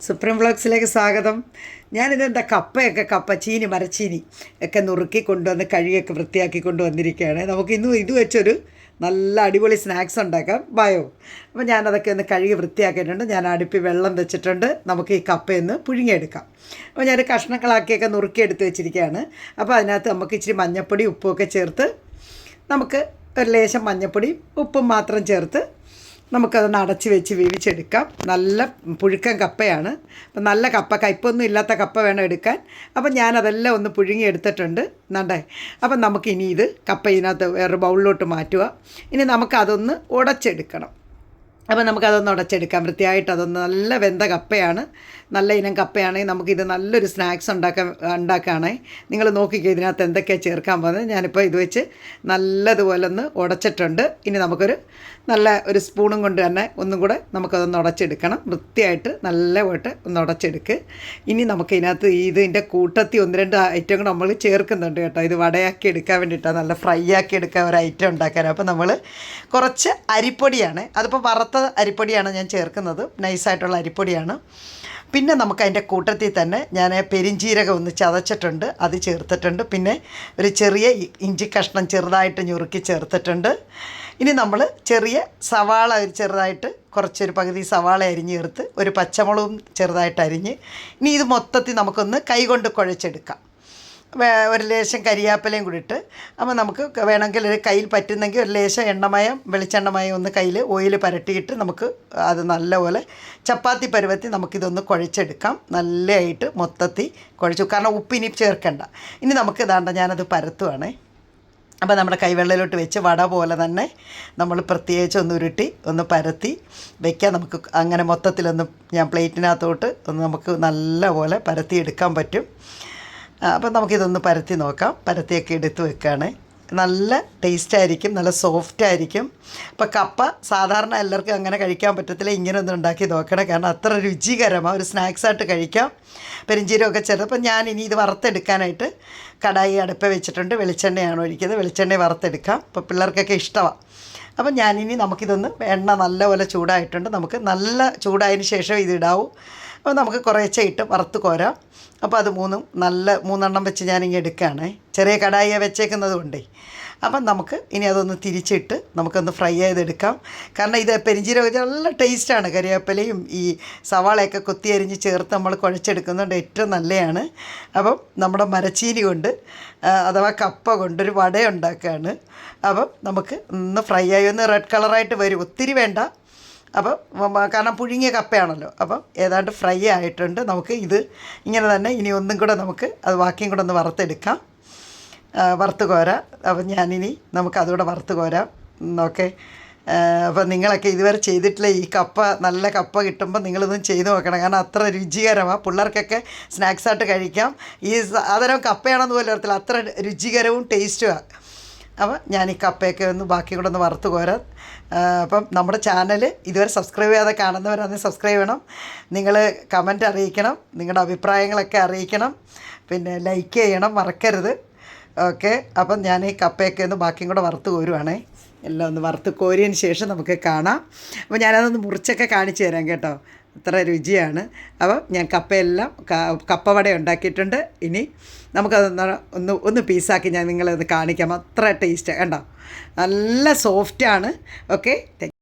Supreme വ്ളോഗ്സിലേക്ക് സ്വാഗതം. ഞാനിതെന്താ കപ്പ ചീനി മരച്ചീനി ഒക്കെ നുറുക്കി കൊണ്ടുവന്ന് കഴുകിയൊക്കെ വൃത്തിയാക്കി കൊണ്ടുവന്നിരിക്കുകയാണ്. നമുക്ക് ഇത് വെച്ചൊരു നല്ല അടിപൊളി സ്നാക്സ് ഉണ്ടാക്കാം. ബായോ. അപ്പോൾ ഞാനതൊക്കെ ഒന്ന് കഴുകി വൃത്തിയാക്കിയിട്ടുണ്ട്. ഞാൻ അടുപ്പിൽ വെള്ളം വെച്ചിട്ടുണ്ട്. നമുക്ക് ഈ കപ്പയൊന്ന് പുഴുങ്ങിയെടുക്കാം. അപ്പോൾ ഞാൻ കഷ്ണങ്ങളാക്കിയൊക്കെ നുറുക്കിയെടുത്ത് വെച്ചിരിക്കുകയാണ്. അപ്പോൾ അതിനകത്ത് നമുക്ക് ഇച്ചിരി മഞ്ഞൾപ്പൊടി ഉപ്പുമൊക്കെ ചേർത്ത് നമുക്ക് ഒരു ലേശം മഞ്ഞൾപ്പൊടി ഉപ്പും മാത്രം ചേർത്ത് നമുക്കതൊന്ന് അടച്ച് വെച്ച് വേവിച്ചെടുക്കാം. നല്ല പുഴുക്കൻ കപ്പയാണ്. അപ്പം നല്ല കപ്പ, കയ്പൊന്നും ഇല്ലാത്ത കപ്പ വേണം എടുക്കാൻ. അപ്പം ഞാനതെല്ലാം ഒന്ന് പുഴുങ്ങി എടുത്തിട്ടുണ്ട്. എന്നാണ്ടേ, അപ്പം നമുക്കിനി ഇത് കപ്പ ഇതിനകത്ത് വേറെ ബൗളിലോട്ട് മാറ്റുക. ഇനി നമുക്കതൊന്ന് ഉടച്ചെടുക്കണം. അപ്പോൾ നമുക്കതൊന്ന് ഉടച്ചെടുക്കാം. വൃത്തിയായിട്ട് അതൊന്ന് നല്ല വെന്ത കപ്പയാണ്, നല്ല ഇനം കപ്പയാണെങ്കിൽ നമുക്കിത് നല്ലൊരു സ്നാക്സ് ഉണ്ടാക്കുകയാണേ. നിങ്ങൾ നോക്കിക്കോ ഇതിനകത്ത് എന്തൊക്കെയാണ് ചേർക്കാൻ പോകുന്നത്. ഞാനിപ്പോൾ ഇത് വെച്ച് നല്ലതുപോലെ ഒന്ന് ഉടച്ചിട്ടുണ്ട്. ഇനി നമുക്കൊരു നല്ല ഒരു സ്പൂണും കൊണ്ട് തന്നെ ഒന്നും കൂടെ നമുക്കതൊന്ന് ഉടച്ചെടുക്കണം. വൃത്തിയായിട്ട് നല്ലതായിട്ട് ഒന്ന് ഉടച്ചെടുക്ക്. ഇനി നമുക്ക് ഇതിനകത്ത് ഇതിൻ്റെ കൂട്ടത്തിൽ ഒന്ന് രണ്ട് ഐറ്റം കൂടെ നമ്മൾ ചേർക്കുന്നുണ്ട് കേട്ടോ. ഇത് വടയാക്കി എടുക്കാൻ വേണ്ടിയിട്ടാണ്, നല്ല ഫ്രൈ ആക്കി എടുക്കാൻ ഒരു ഐറ്റം ഉണ്ടാക്കാൻ. അപ്പോൾ നമ്മൾ കുറച്ച് അരിപ്പൊടിയാണ്, അതിപ്പോൾ വറുത്ത അരിപ്പൊടിയാണ് ഞാൻ ചേർക്കുന്നത്, നൈസായിട്ടുള്ള അരിപ്പൊടിയാണ്. പിന്നെ നമുക്ക് അതിൻ്റെ കൂട്ടത്തിൽ തന്നെ ഞാൻ പെരിഞ്ചീരകം ഒന്ന് ചതച്ചിട്ടുണ്ട്, അത് ചേർത്തിട്ടുണ്ട്. പിന്നെ ഒരു ചെറിയ ഇഞ്ചി കഷ്ണം ചെറുതായിട്ട് ഞുറുക്കി ചേർത്തിട്ടുണ്ട്. ഇനി നമ്മൾ ചെറിയ സവാള ചെറുതായിട്ട് കുറച്ചൊരു പകുതി സവാള അരിഞ്ഞ് ചേർത്ത് ഒരു പച്ചമുളകും ചെറുതായിട്ട് അരിഞ്ഞ് ഇനി ഇത് മൊത്തത്തിൽ നമുക്കൊന്ന് കൈകൊണ്ട് കുഴച്ചെടുക്കാം. ഒരു ലേശം കരിയാപ്പിലയും കൂടി ഇട്ട്, അപ്പോൾ നമുക്ക് വേണമെങ്കിൽ ഒരു കയ്യിൽ പറ്റുന്നെങ്കിൽ ഒരു ലേശം എണ്ണമയം വെളിച്ചെണ്ണമയം ഒന്ന് കയ്യിൽ ഓയിൽ പരട്ടിയിട്ട് നമുക്ക് അത് നല്ലപോലെ ചപ്പാത്തി പരുവത്തിൽ നമുക്കിതൊന്ന് കുഴച്ചെടുക്കാം. നല്ലതായിട്ട് മൊത്തത്തിൽ കുഴച്ചു, കാരണം ഉപ്പിനി ചേർക്കണ്ട. ഇനി നമുക്ക് ഇതാണ്ട ഞാനത് പരത്തുവാണേ. അപ്പോൾ നമ്മുടെ കൈവെള്ളയിലോട്ട് വെച്ച് വട പോലെ തന്നെ നമ്മൾ പ്രത്യേകിച്ച് ഒന്ന് ഉരുട്ടി ഒന്ന് പരത്തി വയ്ക്കാം. നമുക്ക് അങ്ങനെ മൊത്തത്തിലൊന്ന് ഞാൻ പ്ലേറ്റിനകത്തോട്ട് ഒന്ന് നമുക്ക് നല്ലപോലെ പരത്തി എടുക്കാൻ പറ്റും. അപ്പോൾ നമുക്കിതൊന്ന് പരത്തി നോക്കാം. പരത്തിയൊക്കെ എടുത്ത് വെക്കുകയാണ്. നല്ല ടേസ്റ്റായിരിക്കും, നല്ല സോഫ്റ്റായിരിക്കും. അപ്പോൾ കപ്പ സാധാരണ എല്ലാവർക്കും അങ്ങനെ കഴിക്കാൻ പറ്റത്തില്ല. ഇങ്ങനെ ഒന്ന് ഉണ്ടാക്കി നോക്കണം, കാരണം അത്ര രുചികരമാണ്. ഒരു സ്നാക്സായിട്ട് കഴിക്കാം. പെരിഞ്ചീരമൊക്കെ ചേർത്ത്. അപ്പോൾ ഞാനിനി ഇത് വറുത്തെടുക്കാനായിട്ട് കടായി അടുപ്പ് വെച്ചിട്ടുണ്ട്. വെളിച്ചെണ്ണയാണ് ഒഴിക്കുന്നത്. വെളിച്ചെണ്ണ വറുത്തെടുക്കാം. അപ്പോൾ പിള്ളേർക്കൊക്കെ ഇഷ്ടമാണ്. അപ്പം ഞാനിനി നമുക്കിതൊന്ന് എണ്ണ നല്ലപോലെ ചൂടായിട്ടുണ്ട്. നമുക്ക് നല്ല ചൂടായതിന് ശേഷം ഇതിടാവൂ. അപ്പോൾ നമുക്ക് കുറേശ്ശെ ഇട്ട് വറുത്ത് കോരാം. അപ്പോൾ അത് മൂന്നെണ്ണം വെച്ച് ഞാനിങ്ങനെ എടുക്കുകയാണ്. ചെറിയ കടായിയെ വെച്ചേക്കുന്നത് കൊണ്ടേ. അപ്പം നമുക്ക് ഇനി അതൊന്ന് തിരിച്ചിട്ട് നമുക്കൊന്ന് ഫ്രൈ ചെയ്തെടുക്കാം. കാരണം ഇത് പെരിഞ്ചീരകം നല്ല ടേസ്റ്റാണ്. കരിവേപ്പിലയും ഈ സവാളയൊക്കെ കൊത്തി അരിഞ്ഞ് ചേർത്ത് നമ്മൾ കുഴച്ചെടുക്കുന്നുണ്ട്, ഏറ്റവും നല്ലതാണ്. അപ്പം നമ്മുടെ മരച്ചീനി കൊണ്ട് അഥവാ കപ്പ കൊണ്ടൊരു വട ഉണ്ടാക്കുകയാണ്. അപ്പം നമുക്ക് ഒന്ന് ഫ്രൈ ആയി ഒന്ന് റെഡ് കളറായിട്ട് വരും, ഒത്തിരി വേണ്ട. അപ്പം കാരണം പുഴുങ്ങിയ കപ്പയാണല്ലോ. അപ്പം ഏതാണ്ട് ഫ്രൈ ആയിട്ടുണ്ട്. നമുക്ക് ഇത് ഇങ്ങനെ തന്നെ ഇനി ഒന്നും കൂടെ നമുക്ക് അത് ബാക്കിയും കൂടെ ഒന്ന് വറുത്തെടുക്കാം, വറുത്ത് കോരാം. അപ്പം ഞാനിനി നമുക്കതുകൂടെ വറുത്ത് കോരാം. ഓക്കെ. അപ്പം നിങ്ങളൊക്കെ ഇതുവരെ ചെയ്തിട്ടില്ല, ഈ കപ്പ നല്ല കപ്പ കിട്ടുമ്പോൾ നിങ്ങളിതൊന്നും ചെയ്ത് നോക്കണം, കാരണം അത്ര രുചികരമാണ്. പിള്ളേർക്കൊക്കെ സ്നാക്സായിട്ട് കഴിക്കാം. ഈ സാധനം കപ്പയാണെന്ന് പോലും അറിയത്തില്ല, അത്ര രുചികരവും ടേസ്റ്റുമാണ്. അപ്പം ഞാൻ ഈ കപ്പയൊക്കെ ഒന്ന് ബാക്കി കൂടെ ഒന്ന് വറുത്ത് കോരാം. അപ്പം നമ്മുടെ ചാനൽ ഇതുവരെ സബ്സ്ക്രൈബ് ചെയ്യാതെ കാണുന്നവരാണെങ്കിൽ സബ്സ്ക്രൈബ് ചെയ്യണം. നിങ്ങൾ കമൻറ്റ് അറിയിക്കണം, നിങ്ങളുടെ അഭിപ്രായങ്ങളൊക്കെ അറിയിക്കണം. പിന്നെ ലൈക്ക് ചെയ്യണം, മറക്കരുത്. ഓക്കെ. അപ്പം ഞാൻ ഈ കപ്പയൊക്കെ ഒന്ന് ബാക്കിയും കൂടെ വറുത്ത് കോരുവാണേ. എല്ലാം ഒന്ന് വറുത്ത് കോരിയതിന് ശേഷം നമുക്ക് കാണാം. അപ്പോൾ ഞാനതൊന്ന് മുറിച്ചൊക്കെ കാണിച്ചു തരാം കേട്ടോ, അത്ര രുചിയാണ്. അപ്പം ഞാൻ കപ്പയെല്ലാം കപ്പവട ഉണ്ടാക്കിയിട്ടുണ്ട്. ഇനി നമുക്കതൊന്ന് പീസാക്കി ഞാൻ നിങ്ങളത് കാണിക്കാം. അത്ര ടേസ്റ്റ് കണ്ടോ, നല്ല സോഫ്റ്റാണ്. ഓക്കെ.